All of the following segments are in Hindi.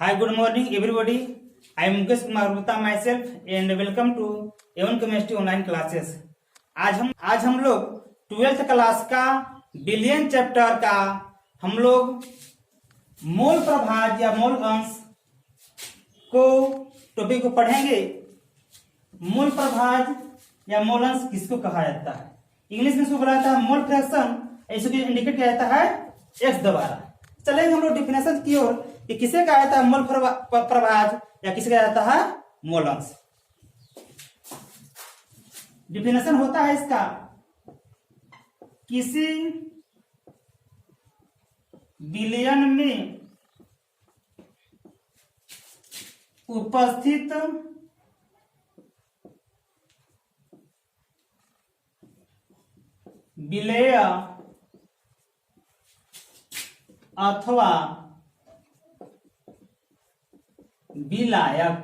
Hi, good morning, everybody. I am Mukesh Kumar Gupta myself and welcome to A1 Chemistry online classes. आज हम लोग 12th क्लास का बिलियन चैप्टर का हम लोग मोल प्रभाज या मोल अंश को टॉपिक को पढ़ेंगे। मोल प्रभाज या मोल अंश किसको कहा जाता है? इंग्लिश में इसको बोला जाता है मोल फ्रैक्शन, इसको इंडिकेट किया जाता है एक्स द्वारा। चलेंगे हम लोग डिफिनेशन की ओर कि किसे कहा जाता है मोल प्रभाज या किसे कहा जाता है मोल अंश। डिफिनेशन होता है इसका, किसी बिलियन में उपस्थित विलेय अथवा विलायक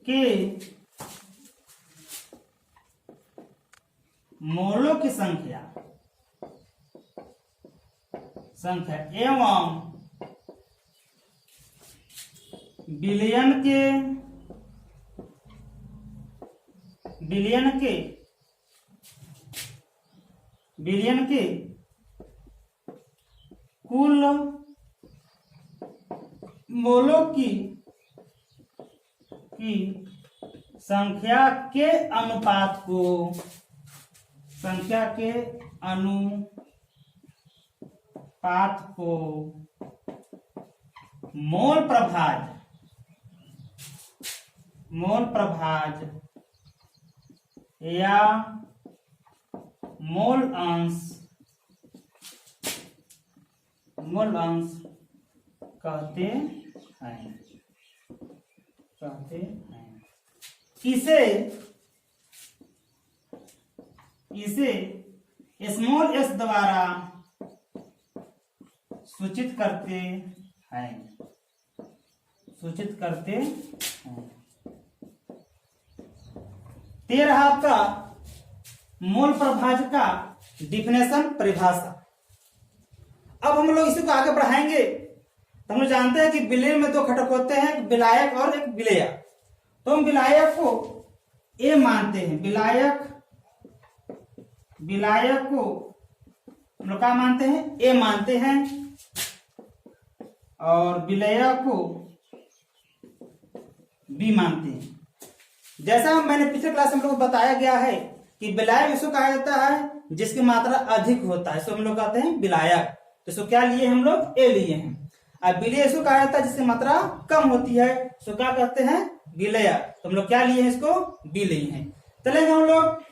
के मोलों की संख्या एवं बिलियन के कुल मोलों की संख्या के अनुपात को मोल प्रभाज या मोल अंश कहते हैं। इसे स्मॉल एस द्वारा सूचित करते हैं। तेरह आपका मोल प्रभाज का डिफिनेशन परिभाषा। अब हम लोग इसी को आगे बढ़ाएंगे। तो हम लोग जानते हैं कि विलेय में दो घटक होते हैं, एक विलायक और एक विलेय। तो हम विलायक को ए मानते हैं, विलायक को हम लोग क्या मानते हैं? ए मानते हैं, और विलेय को बी मानते हैं। जैसा मैंने पिछले क्लास में हम लोग बताया गया है कि विलायक इसको कहा जाता है जिसकी मात्रा अधिक होता है, इसको हम लोग कहते हैं विलायक। तो इसको क्या लिए हम लोग? ए लिए हैं। अब विलेय इसको कहा जाता है जिसकी मात्रा कम होती है, तो क्या कहते हैं? विलेय। तो हम लोग क्या लिए हैं? इसको बी लिए हैं। चलेंगे हम लोग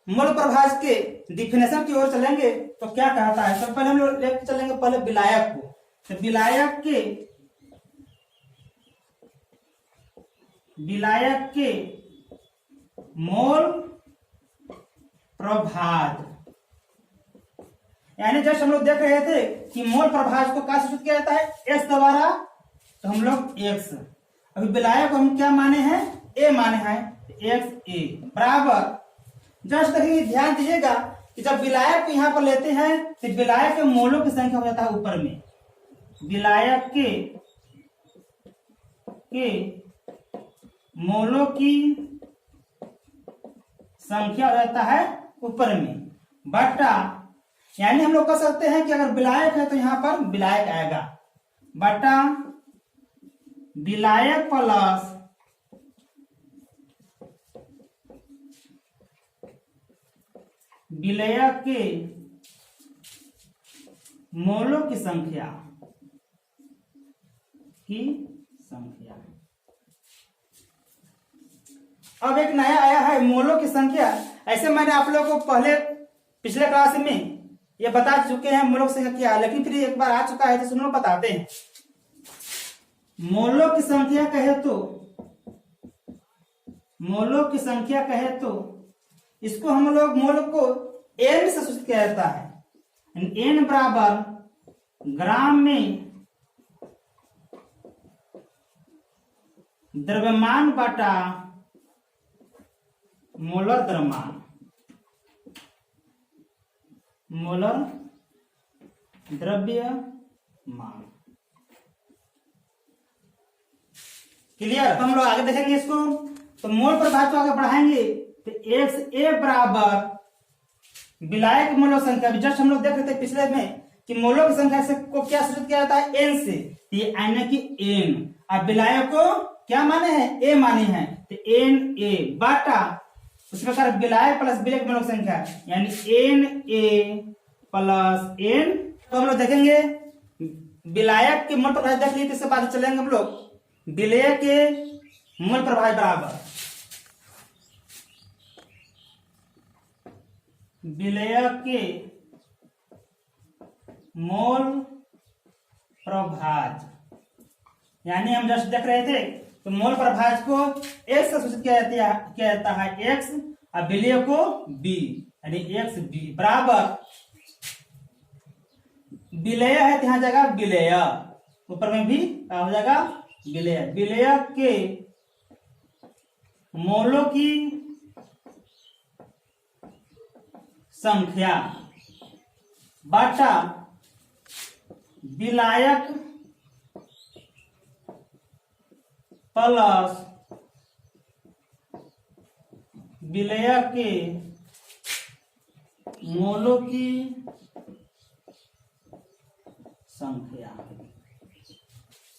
मोल प्रभाज के डिफिनेशन की ओर चलेंगे। तो क्या कहता है? सबसे पहले हम लोग लेकर चलेंगे पहले विलायक को। तो विलायक के मोल प्रभाज, यानी जैसे हम लोग देख रहे थे कि मोल प्रभाज को क्या सूचित किया जाता है? एस द्वारा। तो हम लोग एक्स, अभी विलायक को हम क्या माने हैं? ए माने हैं, एक्स ए बराबर। जस्ट कहीं ध्यान दीजिएगा कि जब विलायक को यहां पर लेते हैं तो विलायक के मोलों की संख्या हो जाता है ऊपर में, विलायक के मोलों की संख्या हो जाता है ऊपर में बटा, यानी हम लोग कह सकते हैं कि अगर विलायक है तो यहां पर विलायक आएगा बटा विलायक प्लस विलेय के मोलों की संख्या अब एक नया आया है मोलों की संख्या। ऐसे मैंने आप लोगों को पहले पिछले क्लास में ये बता चुके हैं मोलों की संख्या क्या है, लेकिन फिर एक बार आ चुका है तो हम लोग बताते हैं। मोलों की संख्या कहे तो इसको हम लोग मोल को एन से सूचित किया जाता है। एन बराबर ग्राम में द्रव्यमान बटा मोलर द्रव्यमान, मोलर द्रव्यमान। क्लियर। हम लोग आगे देखेंगे इसको। तो मोल प्रभाव को आगे बढ़ाएंगे तो XA बराबर विलायक मोलों संख्या। जस्ट हम लोग देख रहे थे पिछले में कि मोलों की संख्या से को क्या सूचित किया जाता है, N से। तो ये आने की N, अब विलायक को क्या माने हैं, A माने हैं, तो Na बाटा उस प्रकार विलायक प्लस विलायक मोलों की संख्या यानी Na प्लस N। तो हम लोग देखेंगे विलायक के मोल प्रभाव देख लिए, इसके बाद चलेंगे हम लोग विलेय के मोल प्रभाव बराबर विलेय के मोल प्रभाज। यानी हम जस्ट देख रहे थे तो मोल प्रभाज को X से सूचित किया जाता है X और विलेय को B यानी XB बराबर विलेय है, यहाँ जगह विलेय, ऊपर में भी हो जाएगा विलेय। विलेय के मोलों की संख्या बाटा विलायक प्लस विलेय के मोलों की संख्या।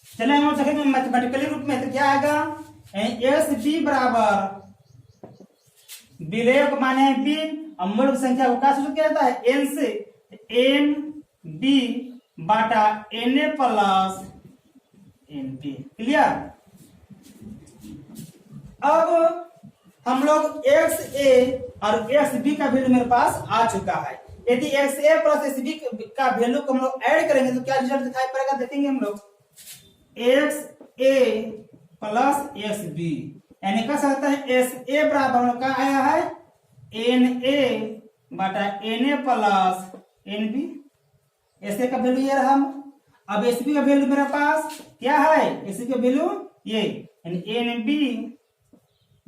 चले हम देखेंगे मैथमेटिकली रूप में, तो क्या आएगा, SB बराबर विलेय को माने B और मोल की संख्या को क्या सूचित किया जाता है, N से। NB बाटा Na प्लस Nb। क्लियर। अब हम लोग XA और XB का वैल्यू मेरे पास आ चुका है। यदि XA प्लस XB का वैल्यू को हम लोग ऐड करेंगे तो क्या रिजल्ट दिखाई पड़ेगा, देखेंगे हम लोग। XA प्लस XB यानी कह सकते हैं SA बराबर हम लोग का आया है Na बटा Na प्लस Nb। ऐसे का वैल्यू ये रहा। अब SB का वैल्यू मेरे पास क्या है, SB का वैल्यू ये यानी Nb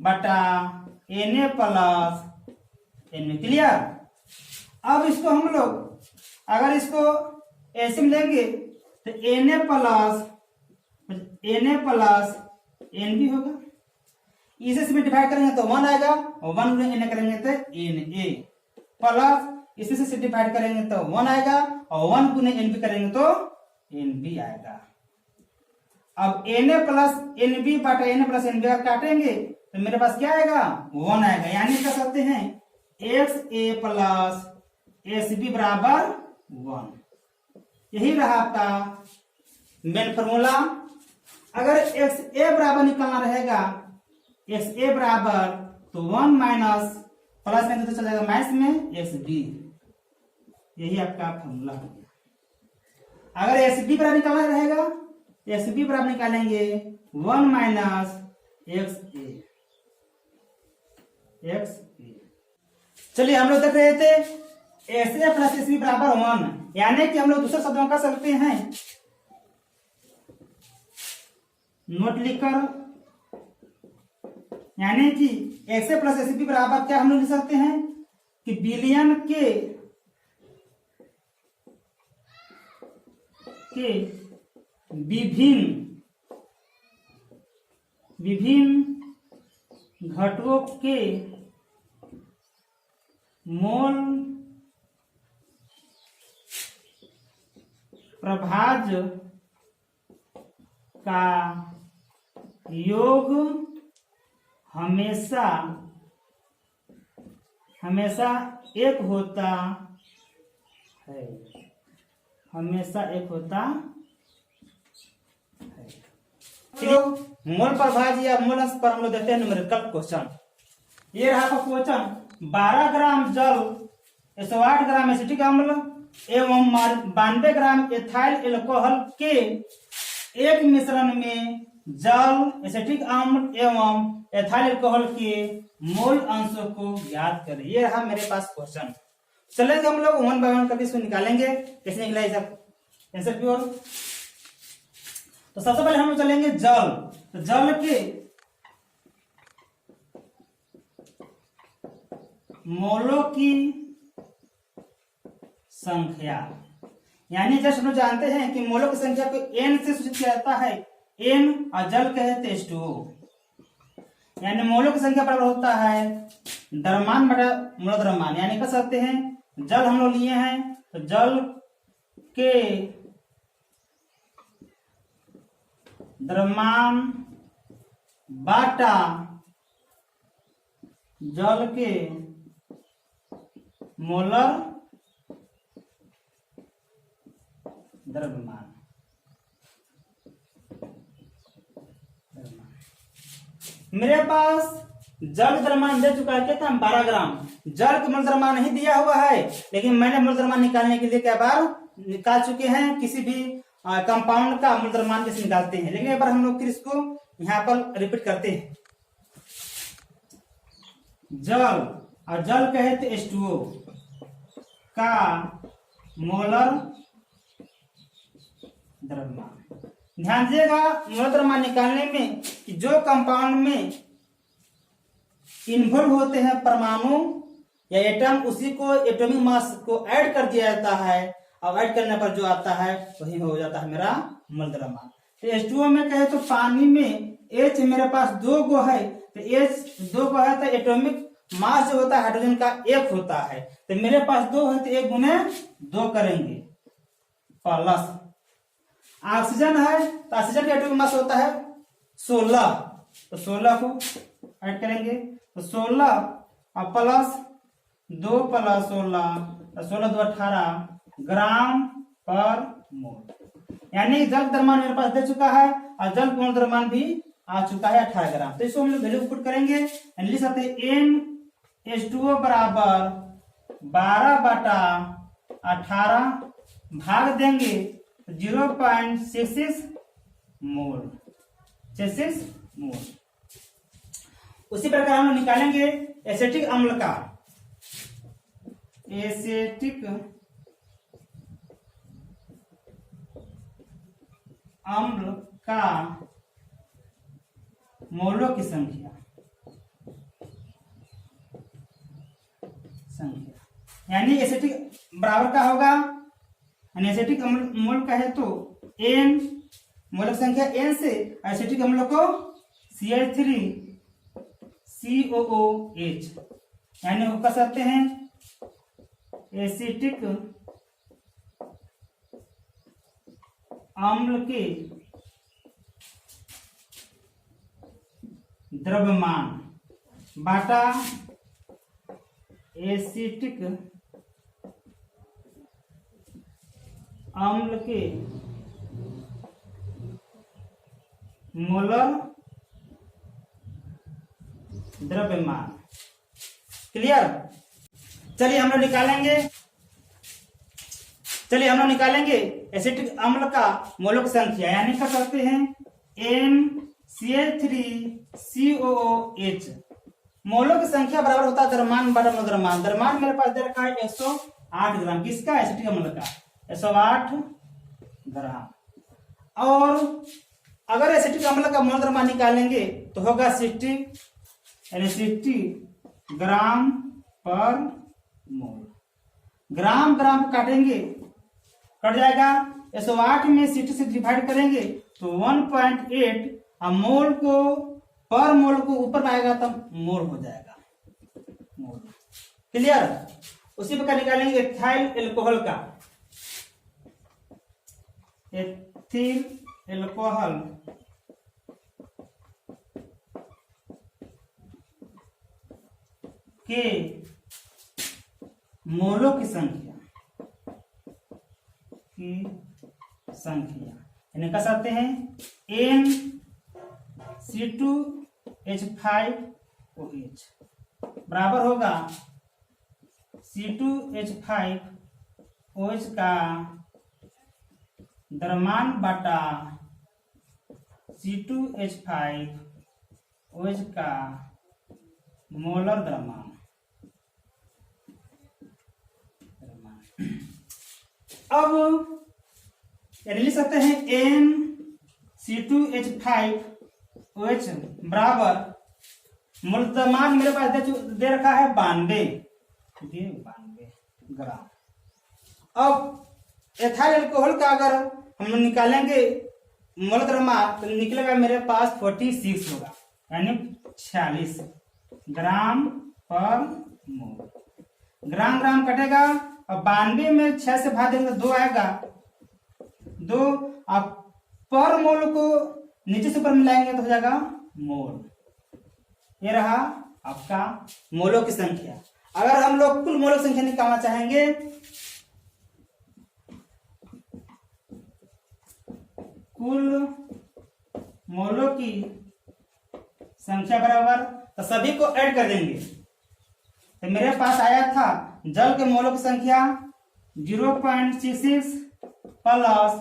बटा Na प्लस Nb। क्लियर। अब इसको हम लोग अगर इसको ऐसे में लेंगे तो Na प्लस Nb होगा। इसे से डिवाइड करेंगे तो 1 आएगा और 1 गुणे Na करेंगे तो Na प्लस इसी से डिवाइड करेंगे तो 1 आएगा और 1 गुने Nb करेंगे तो Nb आएगा। अब Na प्लस Nb बटा Na प्लस Nb अगर काटेंगे तो मेरे पास क्या आएगा, 1 आएगा। यानी कह सकते हैं XA प्लस SB बराबर 1। यही रहा आपका मेन फॉर्मूला। अगर XA बराबर निकालना रहेगा, XA बराबर तो 1 माइनस प्लस में तो चला जाएगा माइनस में XB। यही आपका फॉर्मूला हो गया। अगर SB बराबर निकालना रहेगा, SB बराबर निकालेंगे 1 माइनस XA। चलिए हम लोग देख रहे थे SA प्लस SB बराबर 1, यानी कि हम लोग दूसरे शब्दों में कह सकते हैं, नोट लिखकर, यानी कि SA प्लस SB बराबर क्या हम लोग लिख सकते हैं कि बिलियन के विभिन्न घटकों के मोल प्रभाज का योग हमेशा एक होता है। तो मोल प्रभाज या मोल अंश पर हम लोग देखते हैं न्यूमेरिकल क्वेश्चन। ये रहा आपका क्वेश्चन, 12 ग्राम जल 108 ग्राम एसिटिक अम्ल एवं 92 ग्राम एथाइल एल्कोहल के एक मिश्रण में जल, एसिटिक अम्ल एवं एथाइल अल्कोहल के मोल अंशों को ज्ञात करें। ये रहा मेरे पास क्वेश्चन। चलेंगे हम लोग 1 बाय 1 करके इसको निकालेंगे, कैसे निकला ये आंसर की ओर। तो सबसे पहले हम लोग चलेंगे जल। तो जल के मोलों की संख्या, यानी जैसे हम लोग जानते हैं कि मोलों की संख्या को n से सूचित किया जाता है, n और जल कहते H2O। यानी मोलों की संख्या बराबर होता है द्रव्यमान बटा मोल द्रव्यमान। यानी कह सकते हैं जल हम लोग लिए हैं तो जल के द्रव्यमान बाटा जल के मोलर द्रव्यमान। मेरे पास जल द्रव्यमान दे चुका है कितना, 12 ग्राम। जल का मूल द्रव्यमान नहीं दिया हुआ है, लेकिन मैंने मूल द्रव्यमान निकालने के लिए कई बार निकाल चुके हैं। किसी भी कंपाउंड का मूल द्रव्यमान कैसे निकालते हैं, लेकिन एक बार हम लोग फिर इसको यहाँ पर रिपीट करते हैं। जल और जल कहते H2O का मोलर द्रव्यमान। ध्यान दीजिएगा मोलर द्रव्यमान निकालने में कि जो कंपाउंड में इन्वॉल्व होते हैं परमाणु या एटम, उसी को एटॉमिक मास को ऐड कर दिया जाता है, और ऐड करने पर जो आता है वही हो जाता है मेरा मोल द्रव्यमान। तो H2O में कहे तो पानी में H मेरे पास 2 गो है, तो H 2 गो है तो एटॉमिक मास जो होता है हाइड्रोजन का 1 होता है, तो मेरे पास 2 है तो 1 गुने 2 करेंगे प्लस। ऑक्सीजन है तो ऑक्सीजन का एटॉमिक मास होता है 16, तो 16 को ऐड करेंगे तो 16 और प्लस 2 प्लस 16, तो 16 2 18 ग्राम पर मोल। यानी जल द्रव्यमान मेरे पास दे चुका है और जल पूर्ण द्रव्यमान भी आ चुका है 18 ग्राम। तो इसको हम लोग वैल्यू पुट करेंगे, लिख सकते हैं NH2O बराबर 12 बटा 18 भाग देंगे 0.66 मोल, 66 मोल। उसी प्रकार हम लोग निकालेंगे एसिटिक अम्ल का। एसिटिक अम्ल का मोलों की संख्या यानी एसिटिक बराबर का होगा, यानी एसिटिक अम्ल मोल का है तो n मोल की संख्या n से एसिटिक अम्ल को CH3COOH, यानी वो कह सकते हैं एसिटिक अम्ल के द्रव्यमान बाटा एसिटिक अम्ल के मोलर द्रव्यमान। क्लियर? चलिए हम लोग निकालेंगे एसिटिक अम्ल का मोलों की संख्या, यानी कर सकते हैं NCl3COOH। मोलों की संख्या बराबर होता है द्रव्यमान बटा मोल द्रव्यमान। द्रव्यमान मेरे पास दे रखा है 108 ग्राम, किसका, एसिटिक अम्ल का 108 ग्राम। और अगर एसिटिक अम्ल का मोल द्रव्यमान निकालेंगे तो होगा 60, यानी 60 ग्राम पर मोल। ग्राम ग्राम काटेंगे, कट जाएगा, 108 में 60 से डिवाइड करेंगे तो 1.8, मोल को पर मोल को ऊपर आएगा तब मोल हो जाएगा, मोल। क्लियर? उसी प्रकार निकालेंगे एथाइल एल्कोहल का। एथिल एल्कोहल के मोलों की संख्या यानी कह सकते हैं NC2H5OH बराबर होगा C2H5OH का द्रव्यमान बटा C2H5OH का मोलर द्रव्यमान। अब लिख सकते हैं NC2H5OH बराबर मोल द्रव्यमान मेरे पास दे रखा है 92 ग्राम। अब एथाइल अल्कोहल का अगर हम लोग निकालेंगे मोल द्रव्यमान तो निकलेगा मेरे पास 46 होगा, यानी 46 ग्राम पर मोल। ग्राम ग्राम कटेगा और 92 में 6 से भाग देंगे तो 2 आएगा, 2। अब पर मोल को नीचे से ऊपर मिलाएंगे तो हो जाएगा मोल। ये रहा आपका मोलों की संख्या। अगर हम लोग कुल मोलों की संख्या निकालना चाहेंगे कुल मोलों की संख्या बराबर, तो सभी को ऐड कर देंगे। तो मेरे पास आया था जल के मोलों की संख्या 0.66 प्लस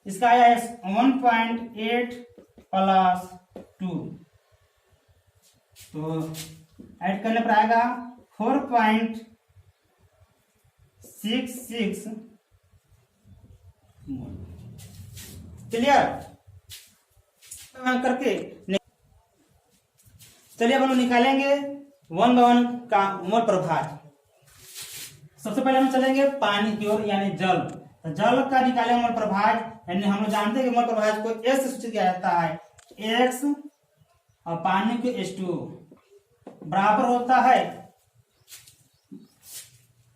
इसका आया 1.8 प्लस 2, तो ऐड करने पर आएगा 4.66 मोल। क्लियर करके चलिए अब हम निकालेंगे 1 by 1 का मोल प्रभाज। सबसे पहले हम चलेंगे पानी की ओर, यानी जल। तो जल का निकालेंगे मोल प्रभाज, यानी हम लोग जानते हैं कि मोल प्रभाज को S से सूचित किया जाता है, X और पानी को H2O बराबर होता है।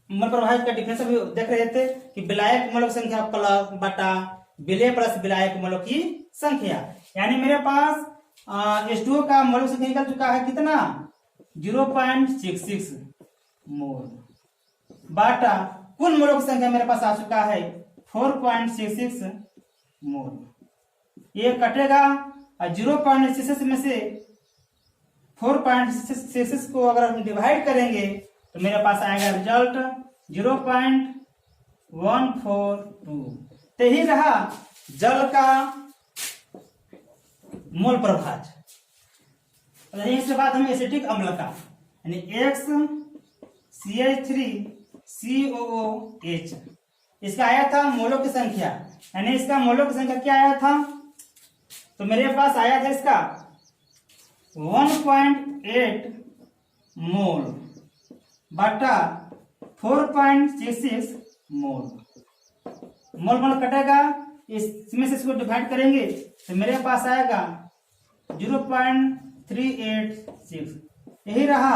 मोल प्रभाज का डिफरेंस अभी देख रहे थे कि विलायक मोलों की संख्या प्लस बटा विलेय प्लस विलायक मोलों की संख्या, यानी मेरे पास H2O का मोल संख्या निकल चुका है कितना 0.66 मोल बाटा कुल मोलों की संख्या मेरे पास आ चुका है 4.66 मोल। ये कटेगा और 0.66 में से 4.66 को अगर हम डिवाइड करेंगे तो मेरे पास आएगा रिजल्ट 0.142। तो ही रहा जल का मोल प्रभाज। इसके बाद हम एसिटिक अम्ल का, यानी XCH3COOH, इसका आया था मोलों की संख्या, यानी इसका मोलों की संख्या क्या आया था, तो मेरे पास आया था इसका 1.8 मोल बटा 4.66 मोल। मोल मोल कटेगा, इसमें से इसको डिवाइड करेंगे तो मेरे पास आएगा 0.386। यही रहा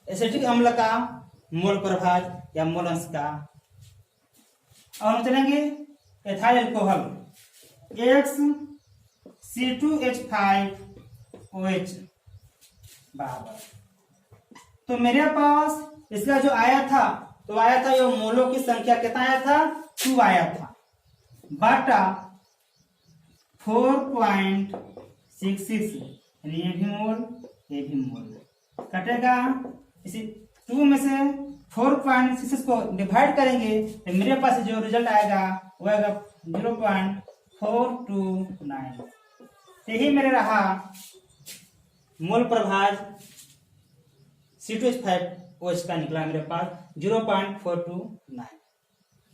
एसिटिक अम्ल का मोल प्रभाज या मोल अंश का। अब हम चलेंगे एथाइल अल्कोहल XC2H5OH बराबर, तो मेरे पास इसका जो आया था तो आया था ये मोलों की संख्या कितना आया था 2 आया था बाटा 4.66, यानी ये भी मोल ये भी मोल कटेगा। इसी 2 में से 4.66 को डिवाइड करेंगे तो मेरे पास जो रिजल्ट आएगा वो आएगा 0.429। यही मेरे रहा मोल प्रभाज C2H5OH का निकला मेरे पास 0.429।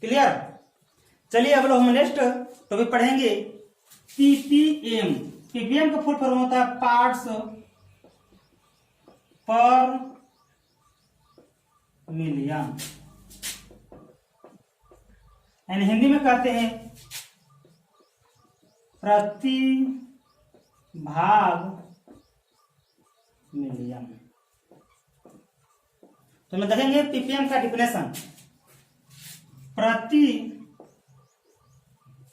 क्लियर। चलिए अब लोग हम नेक्स्ट टॉपिक पढ़ेंगे पीपीएम। पीपीएम का फुल फॉर्म होता है पार्ट्स पर मिलियन, यानी हिंदी में कहते हैं प्रति भाग मिलियन। तो मैं देखेंगे पीपीएम का डिफिनेशन, प्रति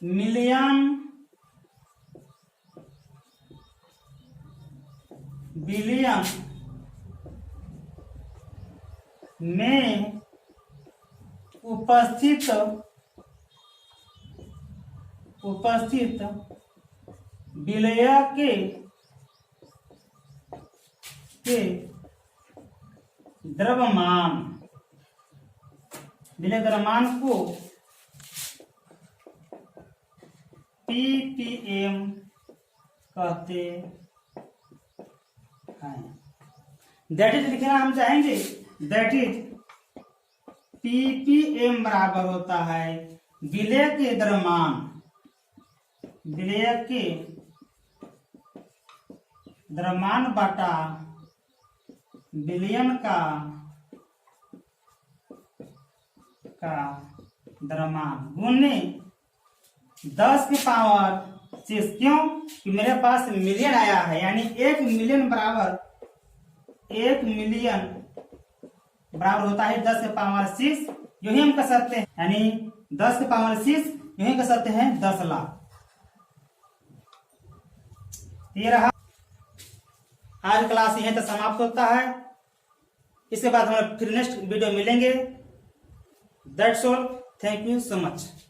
मिलियन बिलियन में उपस्थित विलय के द्रव्यमान, विलय द्रव्यमान को पीपीएम कहते हैं। दैट इज लिखना हम चाहेंगे, दैट इज पीपीएम बराबर होता है विलय के द्रव्यमान, विलय के द्रव्यमान बटा विलयन का द्रव्यमान गुने 10 की पावर 6। क्यों? कि मेरे पास मिलियन आया है, यानी 1 मिलियन बराबर 1 मिलियन बराबर होता है 10 की पावर 6। यूं ही हम कह सकते हैं, यानी 10 की पावर 6 यूं ही कह सकते हैं 10 लाख। ये रहा आज क्लास यहीं तक समाप्त होता है। इसके बाद हम फिर नेक्स्ट वीडियो मिलेंगे। That's all, thank you so much.